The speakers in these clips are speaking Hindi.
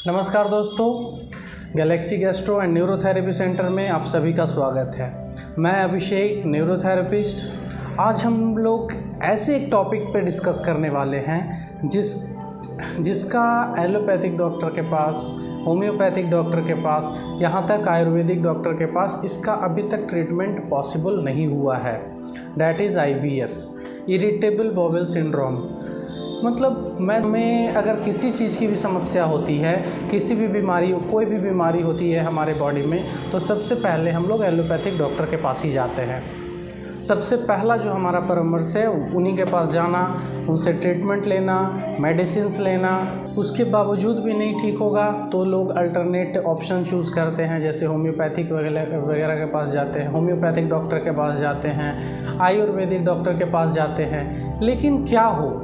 नमस्कार दोस्तों, Galaxy gastro and neurotherapy centre में आप सभी का स्वागत है। मैं अभिषेक, न्यूरोथेरेपिस्ट। आज हम लोग ऐसे एक टॉपिक पे डिस्कस करने वाले हैं जिसका एलोपैथिक डॉक्टर के पास, होम्योपैथिक डॉक्टर के पास, यहाँ तक आयुर्वेदिक डॉक्टर के पास इसका अभी तक ट्रीटमेंट पॉसिबल नहीं हुआ है। That is IBS, irritable bowel syndrome. मतलब मैं अगर किसी चीज़ की भी समस्या होती है, किसी भी बीमारी, कोई भी बीमारी होती है हमारे बॉडी में, तो सबसे पहले हम लोग एलोपैथिक डॉक्टर के पास ही जाते हैं। सबसे पहला जो हमारा परामर्श है उन्हीं के पास जाना, उनसे ट्रीटमेंट लेना, मेडिसिन्स लेना। उसके बावजूद भी नहीं ठीक होगा तो लोग अल्टरनेट ऑप्शन चूज़ करते हैं, जैसे होम्योपैथिक वगैरह के पास जाते हैं, होम्योपैथिक डॉक्टर के पास जाते हैं, आयुर्वेदिक डॉक्टर के पास जाते हैं। लेकिन क्या हो,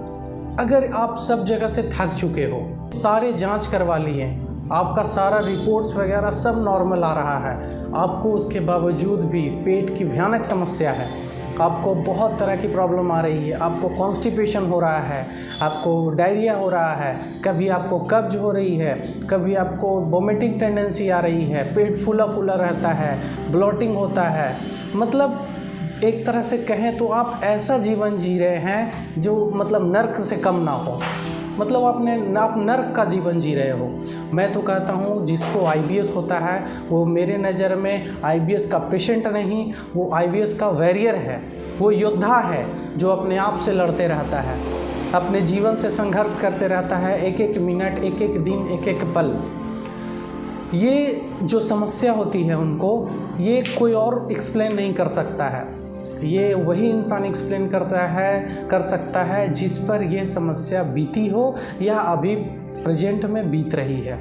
अगर आप सब जगह से थक चुके हो, सारे जांच करवा लिए, आपका सारा रिपोर्ट्स वगैरह सब नॉर्मल आ रहा है, आपको उसके बावजूद भी पेट की भयानक समस्या है, आपको बहुत तरह की प्रॉब्लम आ रही है, आपको कॉन्स्टिपेशन हो रहा है, आपको डायरिया हो रहा है, कभी आपको कब्ज हो रही है, कभी आपको वोमिटिंग टेंडेंसी आ रही है, पेट फूला फूला रहता है, ब्लोटिंग होता है, मतलब एक तरह से कहें तो आप ऐसा जीवन जी रहे हैं जो मतलब नर्क से कम ना हो। मतलब आप नर्क का जीवन जी रहे हो। मैं तो कहता हूँ जिसको IBS होता है वो मेरे नज़र में IBS का पेशेंट नहीं, वो IBS का वॉरियर है, वो योद्धा है जो अपने आप से लड़ते रहता है, अपने जीवन से संघर्ष करते रहता है, एक एक मिनट, एक एक दिन, एक एक पल। ये जो समस्या होती है उनको, ये कोई और एक्सप्लेन नहीं कर सकता है, ये वही इंसान एक्सप्लेन कर सकता है जिस पर यह समस्या बीती हो या अभी प्रेजेंट में बीत रही है।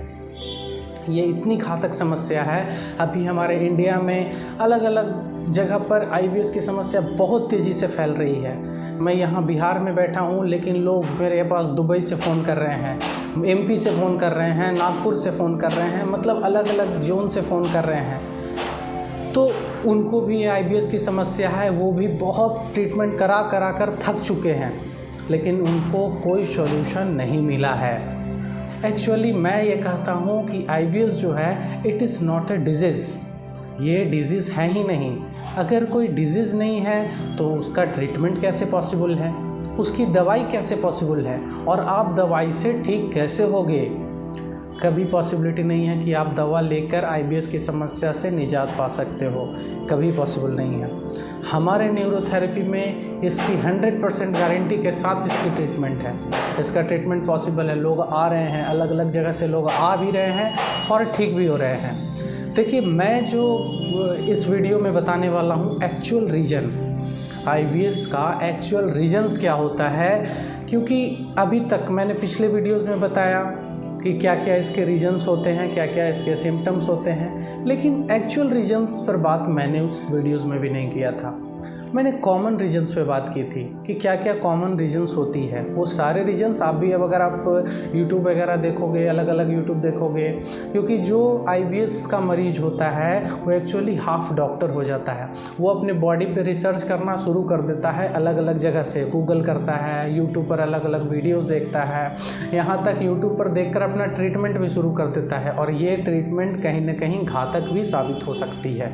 ये इतनी घातक समस्या है। अभी हमारे इंडिया में अलग अलग जगह पर IBS की समस्या बहुत तेज़ी से फैल रही है। मैं यहाँ बिहार में बैठा हूँ, लेकिन लोग मेरे पास दुबई से फ़ोन कर रहे हैं, MP से फ़ोन कर रहे हैं, नागपुर से फ़ोन कर रहे हैं, मतलब अलग अलग जोन से फ़ोन कर रहे हैं। तो उनको भी IBS की समस्या है, वो भी बहुत ट्रीटमेंट करा कर थक चुके हैं, लेकिन उनको कोई सॉल्यूशन नहीं मिला है। एक्चुअली मैं ये कहता हूँ कि IBS जो है, it is not a disease. ये डिजीज़ है ही नहीं। अगर कोई डिजीज़ नहीं है तो उसका ट्रीटमेंट कैसे पॉसिबल है, उसकी दवाई कैसे पॉसिबल है, और आप दवाई से ठीक कैसे होगे? कभी पॉसिबिलिटी नहीं है कि आप दवा लेकर IBS की समस्या से निजात पा सकते हो, कभी पॉसिबल नहीं है। हमारे न्यूरोथेरेपी में इसकी 100% गारंटी के साथ इसकी ट्रीटमेंट है, इसका ट्रीटमेंट पॉसिबल है। लोग आ रहे हैं, अलग अलग जगह से लोग आ भी रहे हैं और ठीक भी हो रहे हैं। देखिए, मैं जो इस वीडियो में बताने वाला हूँ, एक्चुअल रीज़न, IBS का एक्चुअल रीजन्स क्या होता है, क्योंकि अभी तक मैंने पिछले वीडियोज़ में बताया कि क्या क्या इसके रीजन्स होते हैं, क्या क्या इसके सिम्टम्स होते हैं, लेकिन एक्चुअल रीजन्स पर बात मैंने उस वीडियोज़ में भी नहीं किया था। मैंने कॉमन रीजन्स पे बात की थी कि क्या क्या कॉमन रीजन्स होती है। वो सारे रीजन्स आप भी, अब अगर आप यूट्यूब वगैरह देखोगे, अलग अलग यूट्यूब देखोगे, क्योंकि जो IBS का मरीज होता है वो एक्चुअली हाफ डॉक्टर हो जाता है। वो अपने बॉडी पे रिसर्च करना शुरू कर देता है, अलग अलग जगह से गूगल करता है, यूट्यूब पर अलग अलग वीडियोज़ देखता है, यहाँ तक यूट्यूब पर देखकर अपना ट्रीटमेंट भी शुरू कर देता है, और ये ट्रीटमेंट कहीं ना कहीं घातक भी साबित हो सकती है।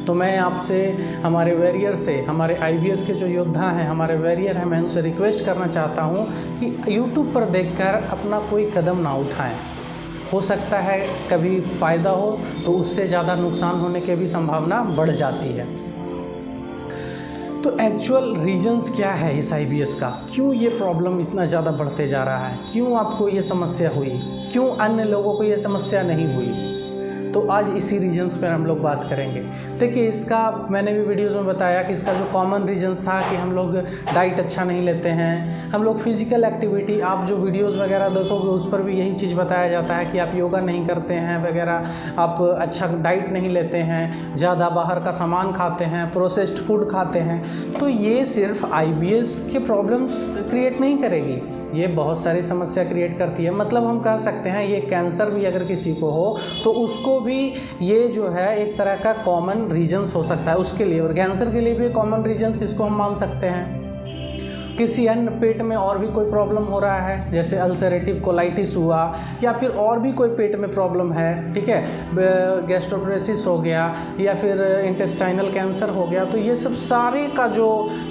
तो मैं आपसे, हमारे वॉरियर से, हमारे IBS के जो योद्धा हैं, हमारे वॉरियर हैं, मैं उनसे रिक्वेस्ट करना चाहता हूं कि YouTube पर देखकर अपना कोई कदम ना उठाएं। हो सकता है कभी फ़ायदा हो तो उससे ज़्यादा नुकसान होने की भी संभावना बढ़ जाती है। तो एक्चुअल रीजन्स क्या है इस IBS का, क्यों ये प्रॉब्लम इतना ज़्यादा बढ़ते जा रहा है, क्यों आपको ये समस्या हुई, क्यों अन्य लोगों को ये समस्या नहीं हुई? तो आज इसी रीजन्स पर हम लोग बात करेंगे। देखिए, इसका मैंने भी वीडियोज़ में बताया कि इसका जो कॉमन रीजन्स था कि हम लोग डाइट अच्छा नहीं लेते हैं, हम लोग फिज़िकल एक्टिविटी, आप जो वीडियोज़ वगैरह देखोगे उस पर भी यही चीज़ बताया जाता है कि आप योगा नहीं करते हैं वगैरह, आप अच्छा डाइट नहीं लेते हैं, ज़्यादा बाहर का सामान खाते हैं, प्रोसेस्ड फूड खाते हैं। तो ये सिर्फ IBS के प्रॉब्लम्स क्रिएट नहीं करेगी, ये बहुत सारी समस्या क्रिएट करती है। मतलब हम कह सकते हैं ये कैंसर भी अगर किसी को हो तो उसको भी ये जो है एक तरह का कॉमन रीजन्स हो सकता है उसके लिए, और कैंसर के लिए भी कॉमन रीजन्स इसको हम मान सकते हैं। किसी अन्य पेट में और भी कोई प्रॉब्लम हो रहा है, जैसे अल्सरेटिव कोलाइटिस हुआ, या फिर और भी कोई पेट में प्रॉब्लम है, ठीक है, गैस्ट्रोप्रेसिस हो गया, या फिर इंटेस्टाइनल कैंसर हो गया, तो ये सब सारे का जो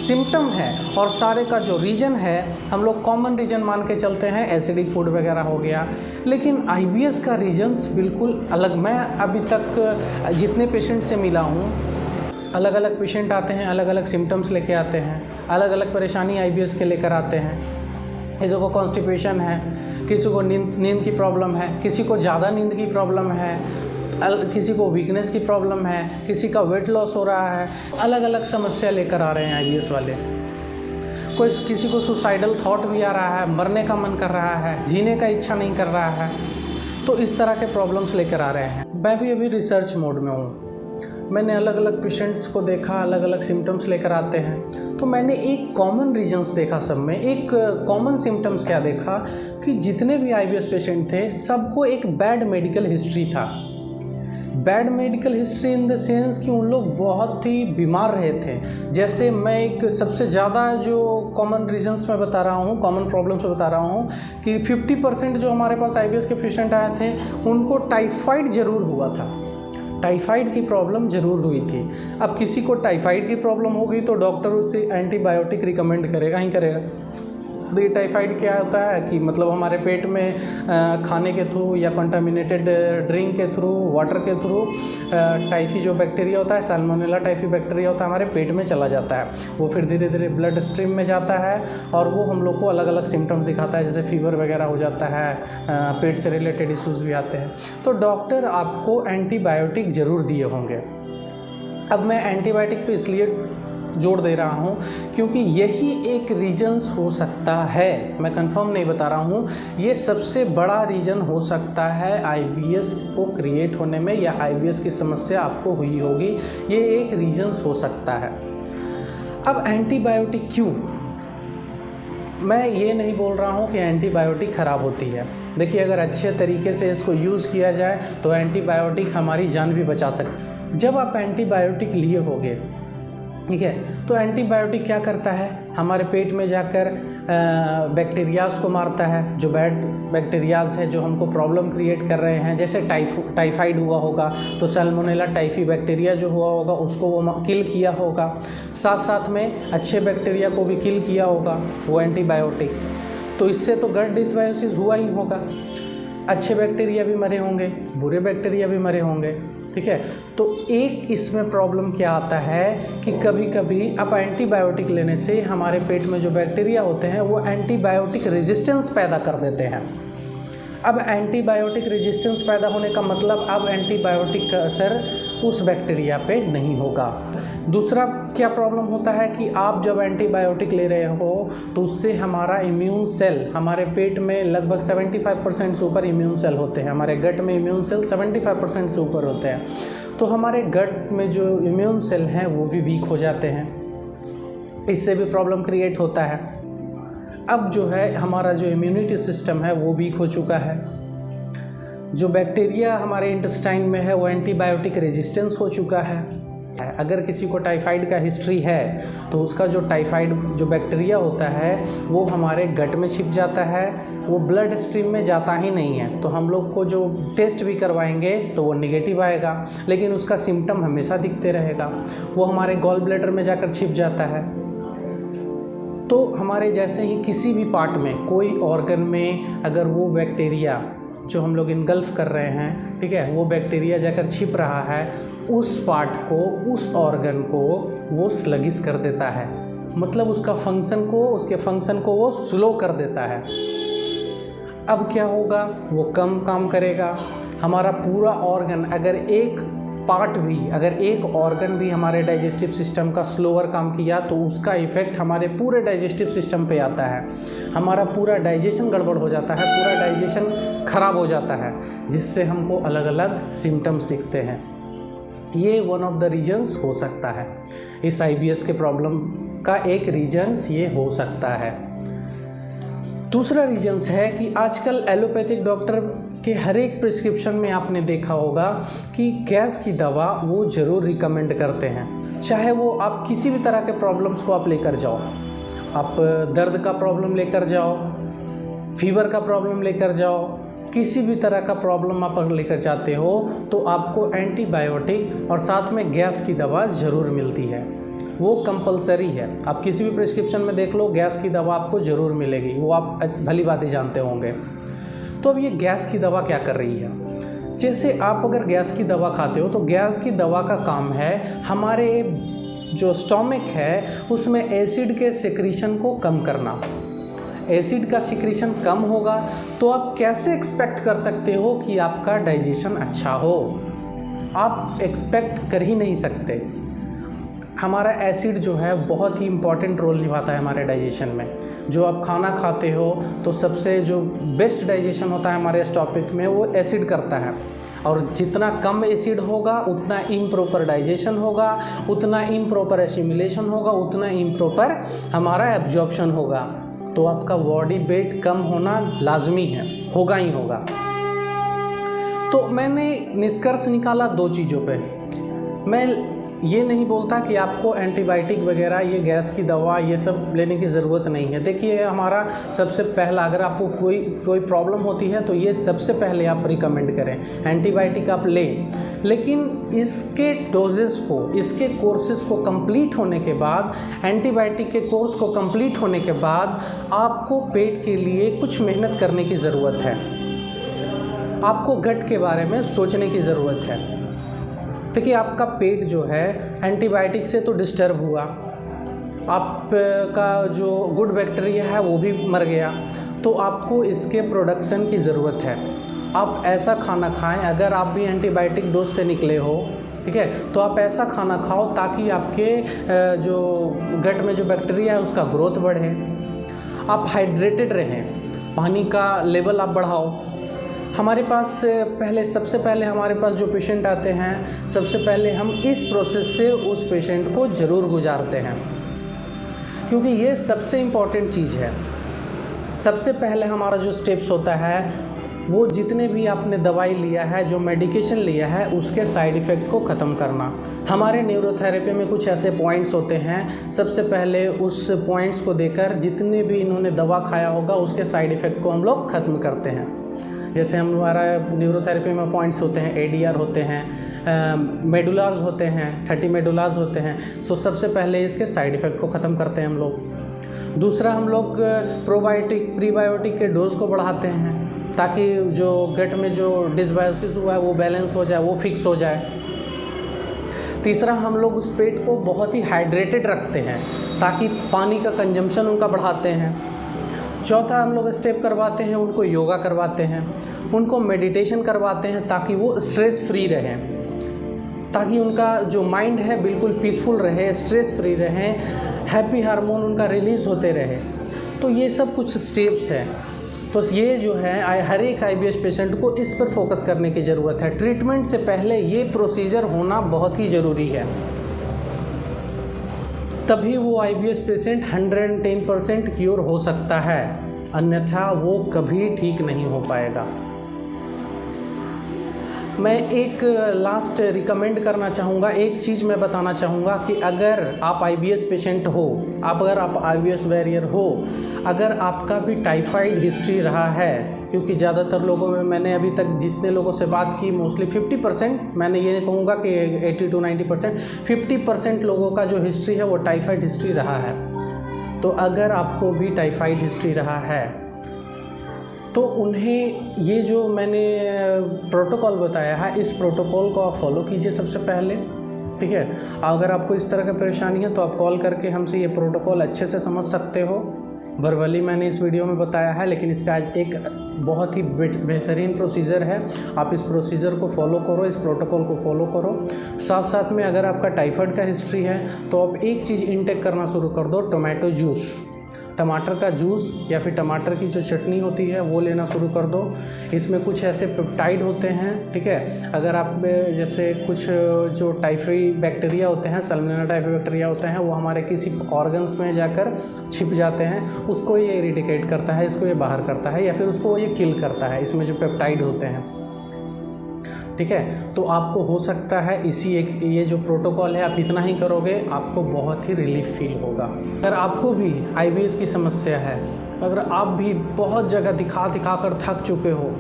सिम्टम है और सारे का जो रीजन है हम लोग कॉमन रीजन मान के चलते हैं, एसिडिक फूड वगैरह हो गया। लेकिन IBS का रीजन्स बिल्कुल अलग। मैं अभी तक जितने पेशेंट से मिला हूँ, अलग अलग पेशेंट आते हैं, अलग अलग सिम्टम्स लेके आते हैं, अलग अलग परेशानी IBS के लेकर आते हैं। किसी को कॉन्स्टिपेशन है, किसी को नींद की प्रॉब्लम है, किसी को ज़्यादा नींद की प्रॉब्लम है, किसी को वीकनेस की प्रॉब्लम है, किसी का वेट लॉस हो रहा है, अलग अलग समस्या लेकर आ रहे हैं IBS वाले। किसी को सुसाइडल थॉट भी आ रहा है, मरने का मन कर रहा है, जीने का इच्छा नहीं कर रहा है, तो इस तरह के प्रॉब्लम्स लेकर आ रहे हैं। मैं भी अभी रिसर्च मोड में हूँ। मैंने अलग अलग पेशेंट्स को देखा, अलग अलग सिम्टम्स लेकर आते हैं, तो मैंने एक कॉमन रीजन्स देखा सब में। एक कॉमन सिम्टम्स क्या देखा कि जितने भी IBS पेशेंट थे सबको एक बैड मेडिकल हिस्ट्री था। Bad medical history in the sense कि उन लोग बहुत ही बीमार रहे थे। जैसे मैं एक सबसे ज़्यादा जो कॉमन रीजन्स मैं बता रहा हूँ, कॉमन प्रॉब्लम्स बता रहा हूँ कि 50% जो हमारे पास IBS के पेशेंट आए थे उनको टाइफाइड ज़रूर हुआ था, टाइफाइड की प्रॉब्लम ज़रूर हुई थी। अब किसी को टाइफाइड की प्रॉब्लम होगी तो डॉक्टर उसे एंटीबायोटिक रिकमेंड करेगा ही करेगा। तो ये टाइफाइड क्या होता है कि मतलब हमारे पेट में खाने के थ्रू या कंटामिनेटेड ड्रिंक के थ्रू, वाटर के थ्रू टाइफी जो बैक्टीरिया होता है, सैल्मोनेला टाइफी बैक्टीरिया होता है, हमारे पेट में चला जाता है। वो फिर धीरे धीरे ब्लड स्ट्रीम में जाता है और वो हम लोग को अलग अलग सिम्टम्स दिखाता है, जैसे फीवर वगैरह हो जाता है, पेट से रिलेटेड इश्यूज़ भी आते हैं। तो डॉक्टर आपको एंटीबायोटिक ज़रूर दिए होंगे। अब मैं एंटीबायोटिक पे इसलिए जोड़ दे रहा हूँ क्योंकि यही एक रीजन्स हो सकता है, मैं कंफर्म नहीं बता रहा हूँ, ये सबसे बड़ा रीज़न हो सकता है IBS को क्रिएट होने में, या IBS की समस्या आपको हुई होगी, ये एक रीजन्स हो सकता है। अब एंटीबायोटिक क्यों? मैं ये नहीं बोल रहा हूँ कि एंटीबायोटिक ख़राब होती है। देखिए, अगर अच्छे तरीके से इसको यूज़ किया जाए तो एंटीबायोटिक हमारी जान भी बचा सकती। जब आप एंटीबायोटिक लिए होगे, ठीक है, तो एंटीबायोटिक क्या करता है, हमारे पेट में जाकर बैक्टीरियाज़ को मारता है, जो बैड बैक्टीरियाज़ है जो हमको प्रॉब्लम क्रिएट कर रहे हैं। जैसे टाइफाइड हुआ होगा तो सैल्मोनेला टाइफी बैक्टीरिया जो हुआ होगा उसको वो किल किया होगा, साथ साथ में अच्छे बैक्टीरिया को भी किल किया होगा वो एंटीबायोटिक। तो इससे तो गट डिसबायोसिस हुआ ही होगा, अच्छे बैक्टीरिया भी मरे होंगे, बुरे बैक्टीरिया भी मरे होंगे, ठीक है। तो एक इसमें प्रॉब्लम क्या आता है कि कभी कभी अब एंटीबायोटिक लेने से हमारे पेट में जो बैक्टीरिया होते हैं वो एंटीबायोटिक रेजिस्टेंस पैदा कर देते हैं। अब एंटीबायोटिक रेजिस्टेंस पैदा होने का मतलब अब एंटीबायोटिक का असर उस बैक्टीरिया पे नहीं होगा। दूसरा क्या प्रॉब्लम होता है कि आप जब एंटीबायोटिक ले रहे हो तो उससे हमारा इम्यून सेल, हमारे पेट में लगभग 75% से ऊपर इम्यून सेल होते हैं, हमारे गट में इम्यून सेल 75% से ऊपर होते हैं, तो हमारे गट में जो इम्यून सेल हैं वो भी वीक हो जाते हैं, इससे भी प्रॉब्लम क्रिएट होता है। अब जो है हमारा जो इम्यूनिटी सिस्टम है वो वीक हो चुका है, जो बैक्टीरिया हमारे इंटेस्टाइन में है वो एंटीबायोटिक रेजिस्टेंस हो चुका है। अगर किसी को टाइफाइड का हिस्ट्री है तो उसका जो टाइफाइड जो बैक्टीरिया होता है वो हमारे गट में छिप जाता है, वो ब्लड स्ट्रीम में जाता ही नहीं है। तो हम लोग को जो टेस्ट भी करवाएंगे तो वो निगेटिव आएगा, लेकिन उसका सिम्टम हमेशा दिखते रहेगा, वो हमारे गॉल ब्लैडर में जाकर छिप जाता है। तो हमारे जैसे ही किसी भी पार्ट में, कोई ऑर्गन में अगर वो बैक्टीरिया जो हम लोग इनगल्फ कर रहे हैं, ठीक है, वो बैक्टीरिया जाकर छिप रहा है, उस पार्ट को, उस ऑर्गन को वो स्लगिश कर देता है, मतलब उसका फंक्शन को, उसके फंक्शन को वो स्लो कर देता है। अब क्या होगा, वो कम काम करेगा। हमारा पूरा ऑर्गन, अगर एक पार्ट भी, अगर एक ऑर्गन भी हमारे डाइजेस्टिव सिस्टम का स्लोअर काम किया तो उसका इफ़ेक्ट हमारे पूरे डाइजेस्टिव सिस्टम पे आता है, हमारा पूरा डाइजेशन गड़बड़ हो जाता है, पूरा डाइजेशन ख़राब हो जाता है, जिससे हमको अलग अलग सिम्टम्स दिखते हैं। ये वन ऑफ द रीजन्स हो सकता है, इस IBS के प्रॉब्लम का एक रीजन्स ये हो सकता है। दूसरा रीजन्स है कि आजकल एलोपैथिक डॉक्टर के हर एक प्रिस्क्रिप्शन में आपने देखा होगा कि गैस की दवा वो ज़रूर रिकमेंड करते हैं, चाहे वो आप किसी भी तरह के प्रॉब्लम्स को आप लेकर जाओ, आप दर्द का प्रॉब्लम लेकर जाओ, फीवर का प्रॉब्लम लेकर जाओ, किसी भी तरह का प्रॉब्लम आप अगर लेकर जाते हो तो आपको एंटीबायोटिक और साथ में गैस की दवा ज़रूर मिलती है, वो कंपलसरी है। आप किसी भी प्रिस्क्रिप्शन में देख लो, गैस की दवा आपको ज़रूर मिलेगी, वो आप भली बात ही जानते होंगे। तो अब ये गैस की दवा क्या कर रही है? जैसे आप अगर गैस की दवा खाते हो तो गैस की दवा का काम है हमारे जो स्टोमक है उसमें एसिड के सिक्रीशन को कम करना। एसिड का सिक्रीशन कम होगा तो आप कैसे एक्सपेक्ट कर सकते हो कि आपका डाइजेशन अच्छा हो? आप एक्सपेक्ट कर ही नहीं सकते। हमारा एसिड जो है बहुत ही इम्पॉर्टेंट रोल निभाता है हमारे डाइजेशन में। जो आप खाना खाते हो तो सबसे जो बेस्ट डाइजेशन होता है हमारे स्टोमक में वो एसिड करता है, और जितना कम एसिड होगा उतना इम्प्रॉपर डाइजेशन होगा, उतना इम्प्रॉपर एसिमिलेशन होगा, उतना इम्प्रॉपर हमारा एब्जॉर्प्शन होगा। तो आपका बॉडी वेट कम होना लाजमी है, होगा ही होगा। तो मैंने निष्कर्ष निकाला 2 चीज़ों पे। मैं ये नहीं बोलता कि आपको एंटीबायोटिक वगैरह, ये गैस की दवा, ये सब लेने की ज़रूरत नहीं है। देखिए, हमारा सबसे पहला, अगर आपको कोई प्रॉब्लम होती है तो ये सबसे पहले आप रिकमेंड करें, एंटीबायोटिक आप लें। लेकिन इसके डोजेस को, इसके कोर्सेज़ को कंप्लीट होने के बाद, एंटीबायोटिक के कोर्स को कंप्लीट होने के बाद आपको पेट के लिए कुछ मेहनत करने की ज़रूरत है। आपको गट के बारे में सोचने की ज़रूरत है। देखिए, आपका पेट जो है एंटीबायोटिक से तो डिस्टर्ब हुआ, आपका जो गुड बैक्टीरिया है वो भी मर गया, तो आपको इसके प्रोडक्शन की ज़रूरत है। आप ऐसा खाना खाएं, अगर आप भी एंटीबायोटिक डोज से निकले हो, ठीक है, तो आप ऐसा खाना खाओ ताकि आपके जो गट में जो बैक्टीरिया है उसका ग्रोथ बढ़े। आप हाइड्रेटेड रहें, पानी का लेवल आप बढ़ाओ। हमारे पास सबसे पहले हमारे पास जो पेशेंट आते हैं, सबसे पहले हम इस प्रोसेस से उस पेशेंट को ज़रूर गुजारते हैं, क्योंकि ये सबसे इम्पॉर्टेंट चीज़ है। सबसे पहले हमारा जो स्टेप्स होता है वो जितने भी आपने दवाई लिया है, जो मेडिकेशन लिया है, उसके साइड इफ़ेक्ट को ख़त्म करना। हमारे न्यूरोथेरेपी में कुछ ऐसे पॉइंट्स होते हैं, सबसे पहले उस पॉइंट्स को देकर जितने भी इन्होंने दवा खाया होगा उसके साइड इफ़ेक्ट को हम लोग ख़त्म करते हैं। जैसे हमारा न्यूरोथेरेपी में पॉइंट्स होते हैं, ADR होते हैं, मेडुलार्स होते हैं, 30 मेडुलार्स होते हैं। सो सबसे पहले इसके साइड इफ़ेक्ट को ख़त्म करते हैं हम लोग। दूसरा, हम लोग प्रोबायोटिक प्रीबायोटिक के डोज को बढ़ाते हैं ताकि जो गट में जो डिसबायोसिस हुआ है वो बैलेंस हो जाए, वो फिक्स हो जाए। तीसरा, हम लोग उस पेट को बहुत ही हाइड्रेटेड रखते हैं ताकि पानी का कंजम्पशन उनका बढ़ाते हैं। चौथा, हम लोग स्टेप करवाते हैं, उनको योगा करवाते हैं, उनको मेडिटेशन करवाते हैं ताकि वो स्ट्रेस फ्री रहें, ताकि उनका जो माइंड है बिल्कुल पीसफुल रहे, स्ट्रेस फ्री रहें, हैप्पी हार्मोन उनका रिलीज़ होते रहे। तो ये सब कुछ स्टेप्स हैं। तो ये जो है हर एक IBS पेशेंट को इस पर फोकस करने की ज़रूरत है। ट्रीटमेंट से पहले ये प्रोसीजर होना बहुत ही ज़रूरी है, तभी वो IBS पेशेंट 110% क्योर हो सकता है, अन्यथा वो कभी ठीक नहीं हो पाएगा। मैं एक लास्ट रिकमेंड करना चाहूँगा, एक चीज़ मैं बताना चाहूँगा कि अगर आप IBS पेशेंट हो, अगर आप IBS वॉरियर हो, अगर आपका भी टाइफाइड हिस्ट्री रहा है, क्योंकि ज़्यादातर लोगों में मैंने अभी तक जितने लोगों से बात की, मोस्टली 50%, मैंने ये कहूँगा कि 80 to 90%, 50% लोगों का जो हिस्ट्री है वो टाइफाइड हिस्ट्री रहा है। तो अगर आपको भी टाइफाइड हिस्ट्री रहा है तो उन्हें ये जो मैंने प्रोटोकॉल बताया है, इस प्रोटोकॉल को आप फॉलो कीजिए सबसे पहले, ठीक है। अगर आपको इस तरह का परेशानी है तो आप कॉल करके हमसे ये प्रोटोकॉल अच्छे से समझ सकते हो। वर्बली मैंने इस वीडियो में बताया है, लेकिन इसका एक बहुत ही बेहतरीन प्रोसीजर है। आप इस प्रोसीजर को फॉलो करो, इस प्रोटोकॉल को फॉलो करो। साथ साथ में अगर आपका टाइफाइड का हिस्ट्री है तो आप एक चीज़ इनटेक करना शुरू कर दो, टोमेटो जूस, टमाटर का जूस या फिर टमाटर की जो चटनी होती है वो लेना शुरू कर दो। इसमें कुछ ऐसे पेप्टाइड होते हैं, ठीक है। अगर आप जैसे कुछ जो टाइफाइड बैक्टीरिया होते हैं, सैल्मोनेला टाइफी बैक्टीरिया होते हैं, वो हमारे किसी ऑर्गन्स में जाकर छिप जाते हैं, उसको ये इरिडिकेट करता है, इसको ये बाहर करता है, या फिर उसको ये किल करता है, इसमें जो पेप्टाइड होते हैं। ठीक है। तो आपको हो सकता है ये जो प्रोटोकॉल है आप इतना ही करोगे, आपको बहुत ही रिलीफ फील होगा। अगर आपको भी IBS की समस्या है, अगर आप भी बहुत जगह दिखा कर थक चुके हो,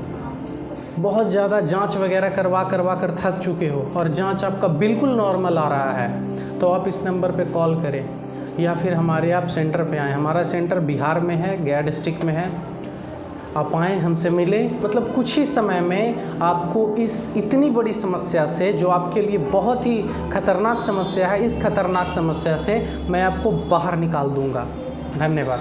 बहुत ज़्यादा जांच वगैरह करवा कर थक चुके हो और जांच आपका बिल्कुल नॉर्मल आ रहा है, तो आप इस नंबर पे कॉल करें या फिर हमारे आप सेंटर पे आएँ। हमारा सेंटर बिहार में है, गया डिस्ट्रिक्ट में है। आप आएँ, हमसे मिलें। मतलब कुछ ही समय में आपको इस इतनी बड़ी समस्या से, जो आपके लिए बहुत ही खतरनाक समस्या है, इस खतरनाक समस्या से मैं आपको बाहर निकाल दूँगा। धन्यवाद।